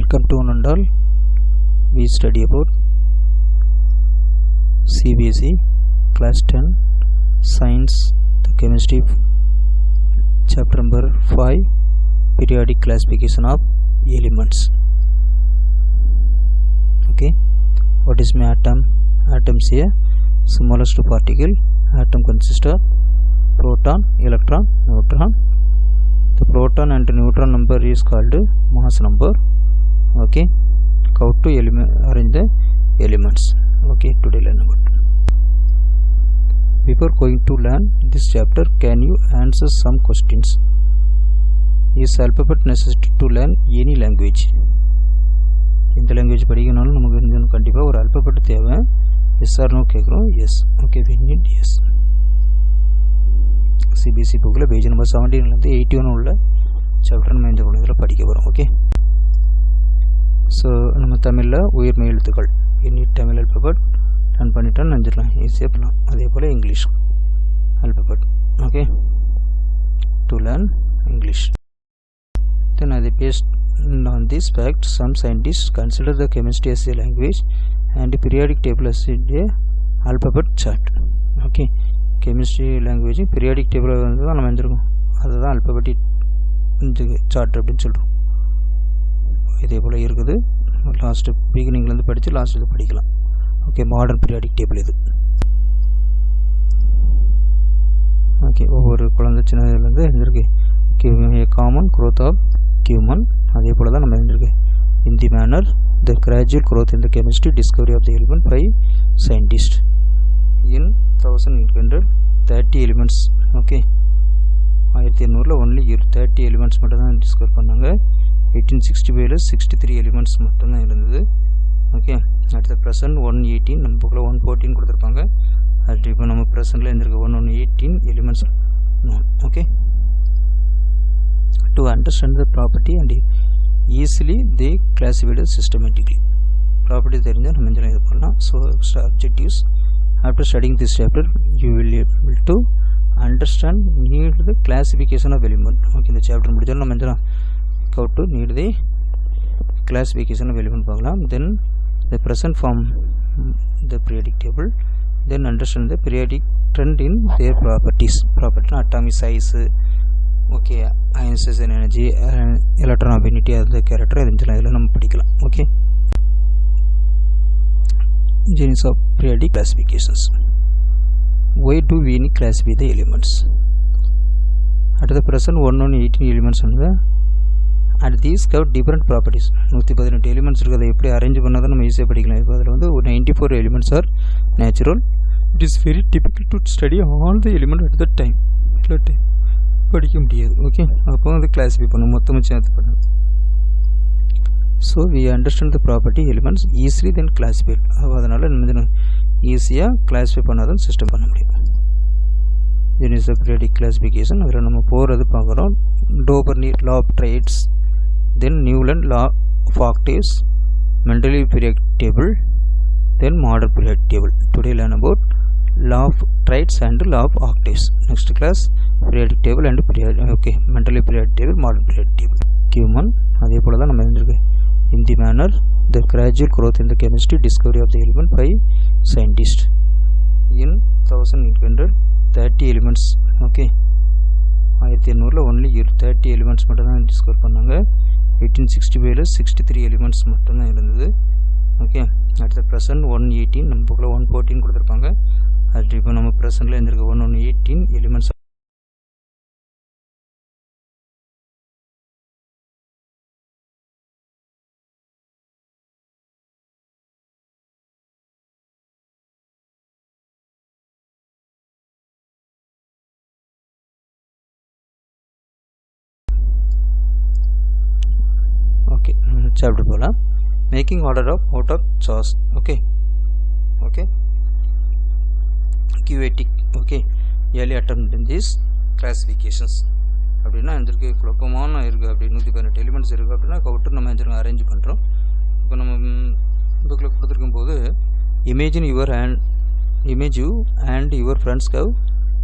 Welcome to one and all. We study about CBSE class 10 science the chemistry chapter number 5 periodic classification of elements. Okay, what is my atom? Atom is a smallest particle. Atom consists of proton, electron, neutron. The proton and neutron number is called mass number. Okay, how to arrange the elements. Okay, today learn about. Before going to learn this chapter, can you answer some questions? Is alphabet necessary to learn any language? இந்த language படிக்கணும்னாலும் நமக்கு தெரிஞ்சணும் கண்டிப்பாக ஒரு alphabet தேவை. Yes or no கேட்குறோம். Yes. Okay, we need yes. CBSE புக்கில் page number 17 81 உள்ள சாப்டர் நம்ம இந்த இதில் படிக்க போகிறோம். ஓகே, ஸோ நம்ம தமிழில் உயிர்மெய் எழுத்துக்கள் இனி தமிழ் அல்பபெட் ரன் பண்ணிட்டோன்னு நினச்சிடலாம், ஈஸியாக பண்ணலாம். அதே போல் English alphabet. Okay, to learn English. Then as based on this fact, some scientists consider the chemistry as a language and the periodic table as a alphabet chart. Okay, chemistry language periodic table வந்து தான் நம்ம எழுதிருக்கோம், அதுதான் alphabetic chart அப்படின்னு சொல்கிறோம். இதே போல் இருக்குது. Last பிகினிங்லேருந்து படித்து last இது படிக்கலாம். ஓகே, மாடர்ன் பீரியாடிக் டேபிள் இது. ஓகே, ஒவ்வொரு குழந்தை சின்னதுலேருந்து எழுந்திருக்கு. காமன் growth of human, அதே போல் தான் நம்ம எழுந்திருக்கு. In the manner the gradual growth in the chemistry discovery of the element by scientists in 1830 elements. Okay, 1800 only 30 elements மட்டும் தான் டிஸ்கவர் பண்ணாங்க. 1865 63 எலிமெண்ட்ஸ் மட்டும்தான் இருந்தது. ஓகே, அட் த ப்ரெசன்ட் 118, நம்ம புக்கில் 114 கொடுத்துருப்பாங்க. அது இப்போ நம்ம ப்ரெசென்ட்டில் இருந்திருக்கு 118 elements. Okay, to understand the property and easily they classified systematically. Property தெரிஞ்சால் நம்ம என்ன இது பண்ணலாம். So objectives after studying this chapter you will be able to understand need the classification of element. Okay, இந்த சாப்டர் முடிஞ்சாலும் நம்ம என்ன how to need the classification of element பார்க்கலாம். Then the present form the periodic table, then understand the periodic trend in their properties. Property atomic size, okay, ionisation energy, electron affinity, அது character இதெல்லாம் நம்ம படிக்கலாம். Okay, genus of periodic classifications. Why do we classify the elements? At the present 118 elements வந்து at these have different properties. 118 elements இருக்குது. அதை எப்படி arrange பண்ணாதான் நம்ம ஈஸியாக படிக்கலாம். இப்போ அதில் வந்து 94 elements are natural. It is very difficult to study all the elements at that time. படிக்க முடியாது. ஓகே, அப்போ வந்து கிளாஸிஃபை பண்ணணும், மொத்தமாக சேர்த்து பண்ணணும். So we understand the property elements easily then classified. அதனால் என்ன ஈஸியாக கிளாஸிஃபை பண்ணாதான் சிஸ்டம் பண்ண முடியும். ஜெனிஸ் பீரியாடிக் கிளாஸிஃபிகேஷன் அதில் நம்ம போகிறது பார்க்குறோம். Dobereiner law of triads, then Newland law of octaves, Mendeleev periodic table, then modern periodic table. Today learn about law of traits and law of octaves. Next class periodic table and periodic, okay, mentally periodic table, modern periodic table. Human அதே போல தான் நம்ம எழுதிருக்கு. In the manner the gradual growth in the chemistry discovery of the element by scientists in 1830 elements. okay, 1800 only 30 elements மட்டும் தான் discover பண்ணாங்க. 1865 63 elements மட்டும் தான் இருந்தது. ஓகே, அட் த ப்ரெசன்ட் 118, நம்ம புக்கில் 114 கொடுத்துருப்பாங்க. அது இப்போ நம்ம ப்ரெசென்ட்டில் இருந்திருக்கு 118 எலிமெண்ட்ஸ். ஓகே, சாப்டர் போகலாம். Making order of out of charts. Okay, okay, QATIC. Okay, early attempt in these classifications. அப்படின்னா எந்திருக்கு குழப்பமான இருக்குது. அப்படி 118 எலிமெண்ட்ஸ் இருக்குது அப்படின்னா கவுட்டு நம்ம எந்திருக்க அரேஞ்ச் பண்ணுறோம். இப்போ நம்ம புக்கில் கொடுத்துருக்கும் போது imagine your image you and your friends have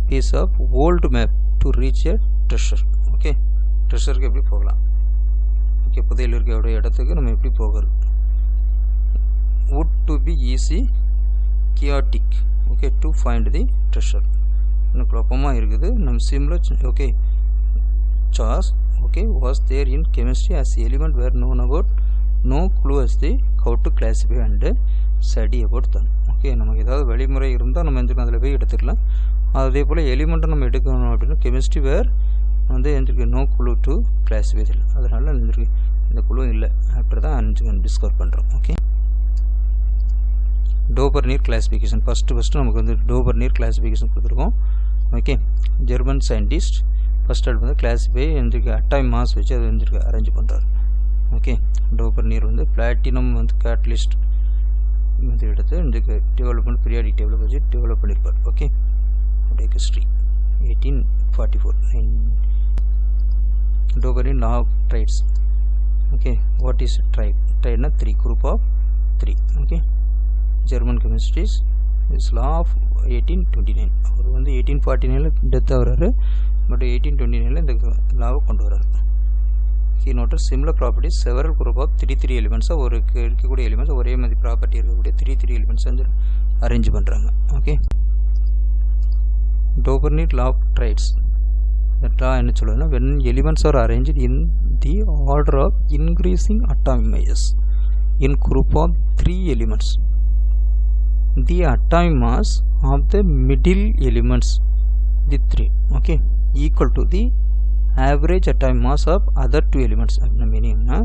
piece of old map to reach a treasure. Okay, treasure के भी போகலாம். ஓகே, புதையல் இருக்க இடத்துக்கு நம்ம எப்படி போகிறது. would to be easy chaotic okay to find the treasure. இன்னும் குழப்பமாக இருக்குது. நம்ம சிம்மில் okay charts okay was there in chemistry as element were known about no clue as the how to classify and study about them. Okay, நமக்கு ஏதாவது வழிமுறை இருந்தால் நம்ம எந்திரிக்கும் அதில் போய் எடுத்துக்கலாம். அதே போல் எலிமெண்ட்டை நம்ம எடுக்கணும் அப்படின்னா கெமிஸ்ட்ரி வேர் வந்து எந்திருக்கு நோ குழு டு கிளாஸிஃபை இல்லை, அதனால் எந்திருக்கு இந்த குழு இல்லை அப்படி தான் டிஸ்கவர் பண்ணுறோம். ஓகே, டோபர்னியர் கிளாஸிஃபிகேஷன் ஃபஸ்ட்டு நமக்கு வந்து டோபர்னியர் கிளாஸிஃபிகேஷன் கொடுத்துருக்கோம். ஓகே, ஜெர்மன் சயின்டிஸ்ட் ஃபஸ்ட் அடுத்து வந்து கிளாஸிஃபை எந்திருக்கு அட்டாமிக் மாஸ் வச்சு அது வந்துருக்கு அரேஞ்ச் பண்ணுறாரு. ஓகே, டோபர்னியர் வந்து பிளாட்டினம் வந்து கேட்டலிஸ்ட் வந்து எடுத்து இந்த டெவலப்மெண்ட் பீரியாடிக் டேபிள் வச்சு டெவலப் பண்ணியிருப்பார். ஓகே, அப்படியே history 1844 Dobereiner law of triads. Okay, what is triad? ட்ரைட்னா 3 group of 3. Okay, German chemistries is law of 1829. அவர் வந்து 1849 டெத் ஆகிறாரு, பட் 1829 இந்த லாவை கொண்டு வர்றாரு. he noted similar properties several group of 3 elements ஒரு இருக்கக்கூடிய எலிமெண்ட்ஸ் ஒரே மாதிரி ப்ராப்பர்ட்டி இருக்கக்கூடிய 3 எலிமெண்ட்ஸ் வந்து அரேஞ்ச் பண்ணுறாங்க. ஓகே, டோபர்னியர் லா ஆஃப் ட்ரைட்ஸ் லா என்ன சொல்லுதுன்னா when elements are arranged in the order of increasing atomic masses in group of 3 elements, the atomic mass of the middle elements the 3 okay equal to the average atomic mass of other 2 elements. அப்படின்னா மீனிங்னா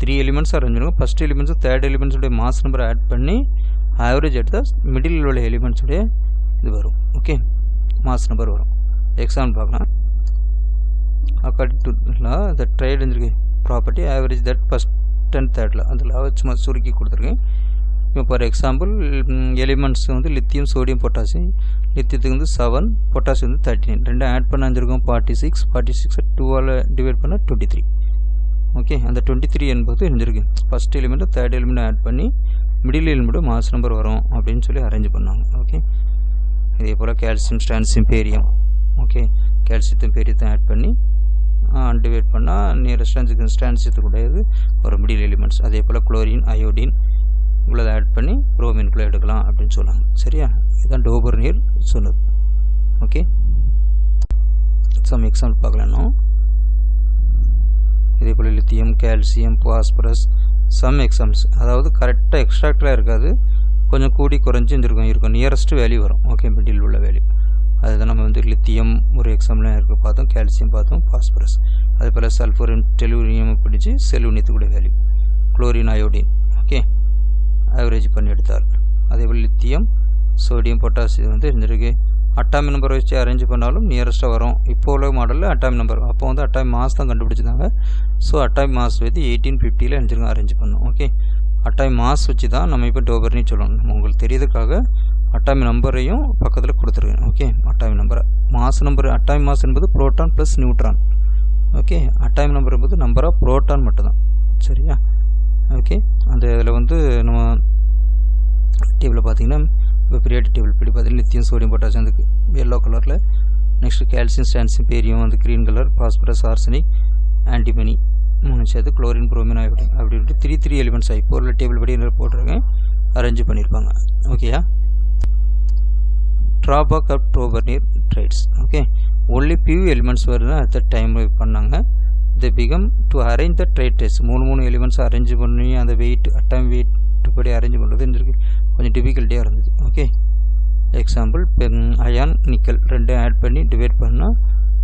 3 elements அரேஞ்சிருக்கும். First elements third எலிமெண்ட்ஸுடைய mass number add பண்ணி average எடுத்தால் middle உள்ள எலிமெண்ட்ஸுடைய இது வரும். ஓகே, மாஸ் நம்பர் வரும். எக்ஸாம்பிள் பார்க்கலாம். According to law the triad இருந்திருக்கு property average that first and தேர்டில் அந்த லா சும்மா சுருக்கி கொடுத்துருக்கேன். இப்போ ஃபார் எக்ஸாம்பிள் எலிமெண்ட்ஸ் வந்து லித்தியம் சோடியம் பொட்டாசியம். லித்தியத்துக்கு வந்து 7, பொட்டாசியம் வந்து 39. ரெண்டும் ஆட் பண்ண அஞ்சிருக்கும் 46. 46 2ஆல் டிவைட் பண்ணால் 23. ஓகே, அந்த 23 என்பது இருந்திருக்கு first element third element add பண்ணி மிடில் எலிமெண்ட்டு மாஸ் நம்பர் வரும் அப்படின்னு சொல்லி அரேஞ்ச் பண்ணாங்க. ஓகே, இதே போல் கால்சியம் ஸ்டான்சியம் பேரியம். ஓகே, கால்சியத்தையும் பேரியத்தையும் ஆட் பண்ணி டிவைட் பண்ணால் நியரஸ்ட் ஸ்டான்சியத்துக்குடையது ஒரு மிடில் எலிமெண்ட்ஸ். அதே போல் குளோரின் அயோடின் இவ்வளோ ஆட் பண்ணி புரோமின்குள்ளே எடுக்கலாம் அப்படின்னு சொன்னாங்க. சரியா, இதுதான் டோபர்னியர் சொன்னது. ஓகே, சம் எக்ஸாம்பிள் பார்க்கலாம்னா இதே போல் lithium calcium phosphorus some examples. அதாவது கரெக்டாக எக்ஸ்ட்ராக்டாக இருக்காது, கொஞ்சம் கூடி குறைஞ்சி இருக்கும் நியரஸ்ட் வேல்யூ வரும். ஓகே, மிடில் உள்ள வேல்யூ அதுதான் நம்ம வந்து லித்தியம் ஒரு எக்ஸாம்பிளாக இருக்க பார்த்தோம், கால்சியம் பார்த்தோம், பாஸ்பரஸ். அதே போல் சல்ஃபர் டெலூரியம் பிடிச்சி செலூனியத்துக்குடைய value, chlorine iodine. Okay, average பண்ணி எடுத்தார். அதேபோல் லித்தியம் சோடியம் பொட்டாசியம் வந்து இருந்திருக்கு அட்டாமிக் நம்பர் வச்சு அரேஞ்ச் பண்ணாலும் நியரஸ்ட்டாக வரும். இப்போ உள்ள மாடலில் அட்டாமிக் நம்பர், அப்போ வந்து அட்டாமிக் மாஸ் தான் கண்டுபிடிச்சிருந்தாங்க. ஸோ அட்டாமிக் மாஸ் வந்து 1850 எழுந்திருங்க அரேஞ்ச் பண்ணோம். ஓகே, அட்டாமிக் மாஸ் வச்சு தான் நம்ம இப்போ டோபர்னி சொல்லணும். நம்ம உங்களுக்கு தெரியறதுக்காக அட்டாமிக் நம்பரையும் பக்கத்தில் கொடுத்துருக்கேன். Okay, atomic number mass number atomic mass என்பது proton plus neutron. Okay, atomic number என்பது நம்பர் ஆஃப் புரோட்டான் மட்டும்தான். சரியா, ஓகே, அந்த இதில் வந்து நம்ம டேபிளில் பார்த்தீங்கன்னா இப்போ பீரியாடிக் டேபிள் இப்படி பார்த்தீங்கன்னா லித்தியம் சோடியம் பொட்டாசியம் வந்து எல்லோ கலரில், நெக்ஸ்ட்டு கால்சியம் ஸ்டான்சியம் பேரியம் வந்து green colour, phosphorus arsenic antimony 3 சேர்த்து குளோரின் புரோமின் அயோடின் அப்படி 3 எலிமெண்ட்ஸ் ஆகி ஒரு டேபிள் படி போட்டிருக்கேன் அரேஞ்ச் பண்ணியிருப்பாங்க. ஓகேயா, drawback of Dobereiner triads. Okay, only few elements வருது அட் த டைம் பண்ணாங்க. they become to arrange the trade trace 3 elements arrange பண்ணி அந்த வெயிட் அட்டாம் வெயிட் படி அரேஞ்ச் பண்ணுறது இருந்திருக்கு கொஞ்சம் டிஃபிகல்ட்டியாக இருந்தது. ஓகே, எக்ஸாம்பிள் அயான் நிக்கல் ரெண்டும் ஆட் பண்ணி டிவைட் பண்ணால்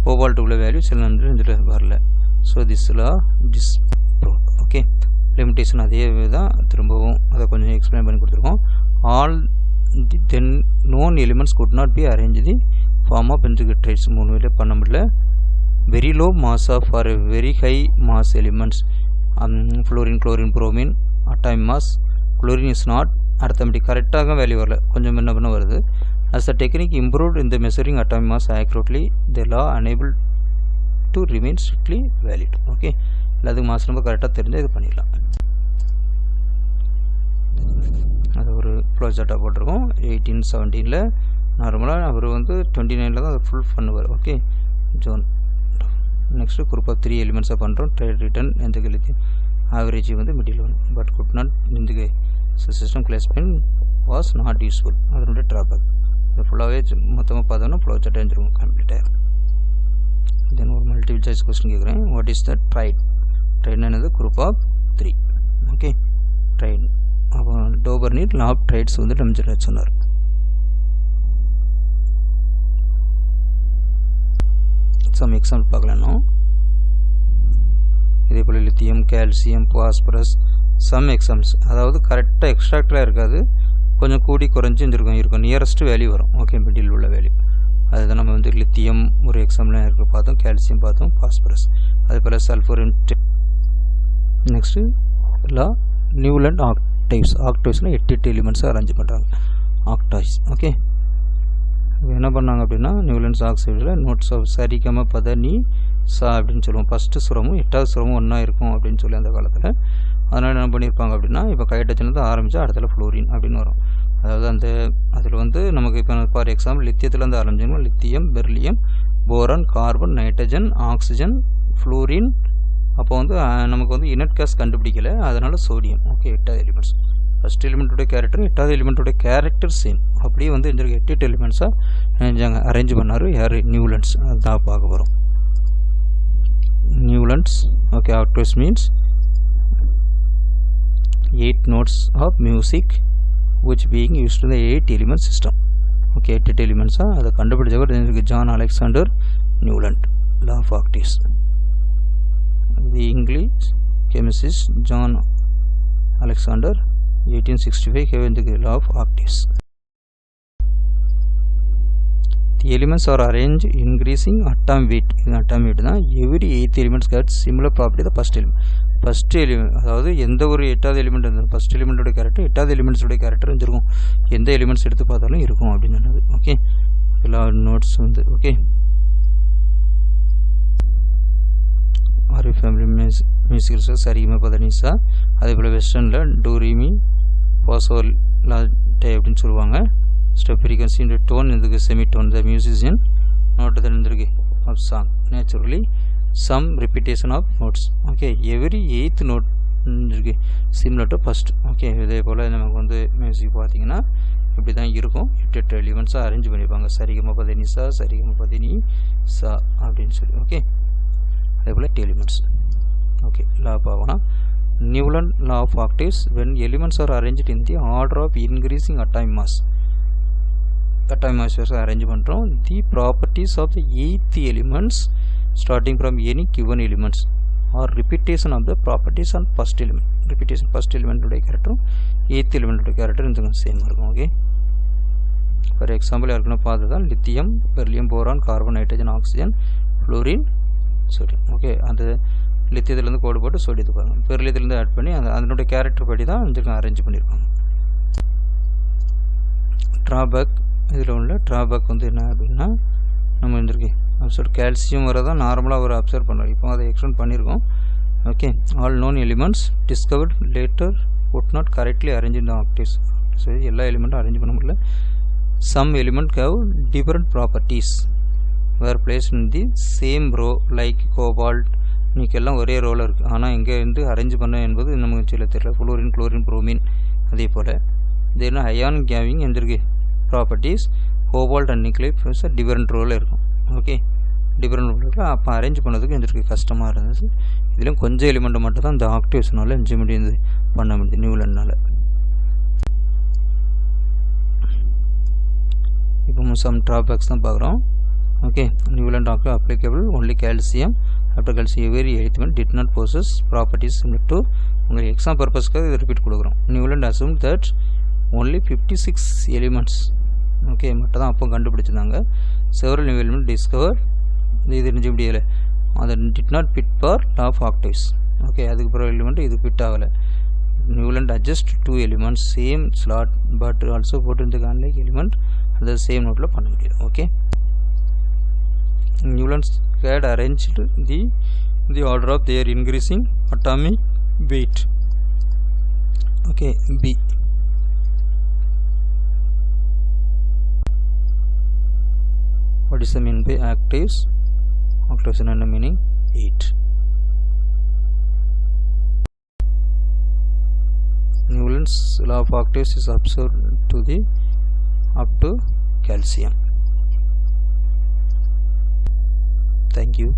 கோபால்ட் உள்ள வேல்யூ சில நன்று இதில் வரல. ஸோ திஸ்லாம் ஓகே, லிமிட்டேஷன் அதே தான் திரும்பவும் அதை கொஞ்சம் எக்ஸ்பிளைன் பண்ணி கொடுத்துருக்கோம். All the then known elements could not be arrange the form of pencil triads 3 வேலையை பண்ண முடியல. very low mass of for a very high mass elements fluorine chlorine bromine atomic mass chlorine is not arithmetic கரெக்டாக value வரல, கொஞ்சம் என்ன பண்ண வருது. as the technique improved in the measuring atomic mass accurately the law unable to remain strictly valid. Okay, எல்லாத்துக்கும் mass number கரெக்டாக தெரிஞ்சால் இது பண்ணிடலாம். அது ஒரு ஃப்ளோ சார்ட்டாக போட்டிருக்கோம். 1817 நார்மலாக அவர் வந்து 29 தான் அதை ஃபுல் பண்ணுவார். ஓகே, ஜோன் next group of 3 elements பண்ணுறோம். trade return எந்த lithium average வந்து middle one but could not in the system classifying was not useful. அதனுடைய drawback இது ஃபுல்லாகவே மொத்தமாக பார்த்தோன்னா ஃப்ளோ சார்ட் எழுந்திருக்கும் கம்ப்ளீட்டாக. தென் ஒரு மல்டிபிள் சாய்ஸ் கொஸ்டின் கேட்குறேன். What is the triad? Triad என்னது? Group of 3. Okay, triad. அப்போ டோபர்னிட் லா ஆஃப் ட்ரைட்ஸ் வந்து நம்ம சொன்னார். சம் எக்ஸாம்பிள் பார்க்கலாம்னா இதே போல் lithium, calcium, phosphorus some examples. அதாவது கரெக்டாக எக்ஸ்ட்ராக்டாக இருக்காது, கொஞ்சம் கூடி குறைஞ்சி இருக்கும் நியரஸ்ட் வேல்யூ வரும். ஓகே, மிடில் உள்ள வேல்யூ அதுதான் நம்ம வந்து லித்தியம் ஒரு எக்ஸாம்பிள் இருக்க பார்த்தோம், கால்சியம் பார்த்தோம், பாஸ்பரஸ் அதே போல் சல்ஃபர். நெக்ஸ்ட்டு லா நியூலண்ட் ஆக்டைவ்ஸ். ஆக்டைவ்ஸ்னால் 8 எலிமெண்ட்ஸாக அரேஞ்ச் பண்ணுறாங்க, ஆக்டைவ்ஸ். ஓகே, என்ன பண்ணாங்க அப்படின்னா நியூலண்ட்ஸ் ஆக்சைடில் நோட்ஸ் ஆஃப் சரிகம பத நீ சா அப்படின்னு சொல்லுவோம். ஃபஸ்ட்டு சுரமும் 8வது சுரமும் ஒன்றா இருக்கும் அப்படின்னு சொல்லி அந்த காலத்தில். அதனால் என்ன பண்ணியிருப்பாங்க அப்படின்னா இப்போ ஹைட்ரஜன்லேருந்து ஆரம்பித்தா அடுத்தல ஃப்ளோரின் அப்படின்னு வரும். அதாவது அந்த அதில் வந்து நமக்கு இப்போ ஃபார் எக்ஸாம்பிள் லித்தியத்துலேருந்து ஆரம்பிச்சோம்னா lithium, beryllium, boron, carbon, nitrogen, oxygen, fluorine. அப்போ வந்து நமக்கு வந்து இனட் கேஸ் கண்டுபிடிக்கலை, அதனால் சோடியம். ஓகே, 8வது எலிமெண்ட்ஸ். ஃபஸ்ட் எலிமெண்ட்டுடைய கேரக்டர் 8வது எலிமெண்ட்டுடைய கேரக்டர் சேம். அப்படியே வந்து இந்த 8 எலிமெண்ட்ஸாக நினைஞ்சாங்க அரேஞ்ச் பண்ணார். யார்? நியூலண்ட்ஸ். அதுதான் பார்க்க போகிறோம். Newlands. Okay, octaves means 8 notes of music which being used in the 8 element system. Okay, 8 elements அதை கண்டுபிடிச்சவர் John Alexander Newland. law of octaves. the English chemist John Alexander 1865 gave the law of octaves. The elements are arranged increasing atom weight. atom weight தான் every 8 elements got similar property the first element. First element அதாவது எந்த ஒரு 8வது element இருந்தாலும் first எலிமெண்ட்டோட character 8வது எலிமெண்ட்ஸோட character வந்துருக்கும். எந்த elements எடுத்து பார்த்தாலும் இருக்கும் அப்படின்னு சொன்னது. ஓகே, எல்லா நோட்ஸ் வந்து ஓகே. ஆர்வி ஃபேமிலி மியூசிக்ஸ் சரிகம பதனிசா. அதே போல் வெஸ்டர்னில் டூரிமி பாசோல் லாட்டை அப்படின்னு சொல்லுவாங்க. ஸ்டெப் ஃப்ரீக்வன்சி இந்த டோன் இதுக்கு semi tone the musician note தான் இருந்திருக்கு of song. Naturally some repetition of notes. okay, every 8th note இருக்கு similar to first. okay, இதே போல் நமக்கு வந்து மியூசிக் பார்த்தீங்கன்னா இப்படி தான் இருக்கும். 8 எலிமெண்ட்ஸாக அரேஞ்ச் பண்ணியிருப்பாங்க. சரிகம பதனி சா, சரிகம பதனி சா அப்படின்னு சொல்லி. ஓகே, அதே போல் 8 எலிமெண்ட்ஸ். ஓகே, லா பார்க்கலாம். Newland law of octaves. when elements are arranged in the order of increasing atomic mass. atomic mass arrange பண்ணுறோம். the properties of the 8th elements starting from any given elements or repetition of the properties on first element. repetition first element உடைய கேரக்டரும் 8th element உடைய character இந்த same இருக்கும். Okay, for example யாருக்குன்னா பார்த்ததான் lithium, beryllium, boron, carbon, nitrogen, oxygen, fluorine, sodium. Okay, அந்த லித்தியத்துலேருந்து கோடு போட்டு சோடியத்தை பாருங்கள். பெர்லியத்துலேருந்து ஆட் பண்ணி அதனுடைய கேரக்டர் படி தான் வந்து அரேஞ்ச் பண்ணியிருப்பாங்க. ட்ராபேக். இதில் உள்ள ட்ராபேக் வந்து என்ன அப்படின்னா நம்ம இருந்திருக்கு அப்சர்வ் கால்சியம் வரதான் நார்மலாக ஒரு அப்சர்வ் பண்ணுறோம். இப்போ அதை எக்ஸ்டெண்ட் பண்ணியிருக்கோம். Okay, all known elements discovered later would not correctly arrange in the octaves. சரி, எல்லா எலிமெண்ட்டும் அரேஞ்ச் பண்ண முடியல. some element have different properties were placed in the same row like cobalt. இன்னைக்கெல்லாம் ஒரே ரோவில் இருக்குது, ஆனால் இங்கே இருந்து அரேஞ்ச் பண்ண என்பது நமக்கு சில தெரியல. Fluorine, chlorine, bromine. அதே போல் இது என்ன அயான் கேவிங் எந்திருக்கு ப்ராப்பர்ட்டிஸ். கோபால்ட் அண்ட் நிக்கலைட் டிஃபரெண்ட் ரோவில் இருக்கும். ஓகே, டிஃபரெண்ட் ரோவில் அப்போ அரேஞ்ச் பண்ணதுக்கு எந்திருக்கு கஷ்டமாக இருந்தது. இதிலும் கொஞ்சம் எலிமெண்ட்டை மட்டும் தான் இந்த ஆக்டிவ்ஸ்னால என்ஜி முடியுது பண்ண முடியுது நியூலண்ட்னால. இப்போ சம் ட்ராபேக்ஸ் தான் பார்க்குறோம். Okay, Newland octave applicable only calcium. After calcium every element did not possess properties similar to. உங்களுக்கு எக்ஸாம் பர்பஸ்க்காக இதை ரிப்பீட் கொடுக்குறோம். Newland assume that only 56 elements okay மட்டும் தான் அப்போ கண்டுபிடிச்சிருந்தாங்க. செவரல் நியூ எலிமெண்ட் டிஸ்கவர் இது நிஜ முடியலை. அதை did not fit for law of octaves. Okay, அதுக்கு பிறகு எலிமெண்ட் இது ஃபிட் ஆகலை. Newland adjust 2 elements same slot but also போட்டு அன்லைக் எலிமெண்ட் அந்த சேம் நோட்டில் பண்ண முடியாது. Okay, Newlands had arranged the order of their increasing atomic weight. Okay, B. What is the mean by octaves? Octaves என்ன meaning? 8. Newton's law of octaves is observed up to calcium. Thank you.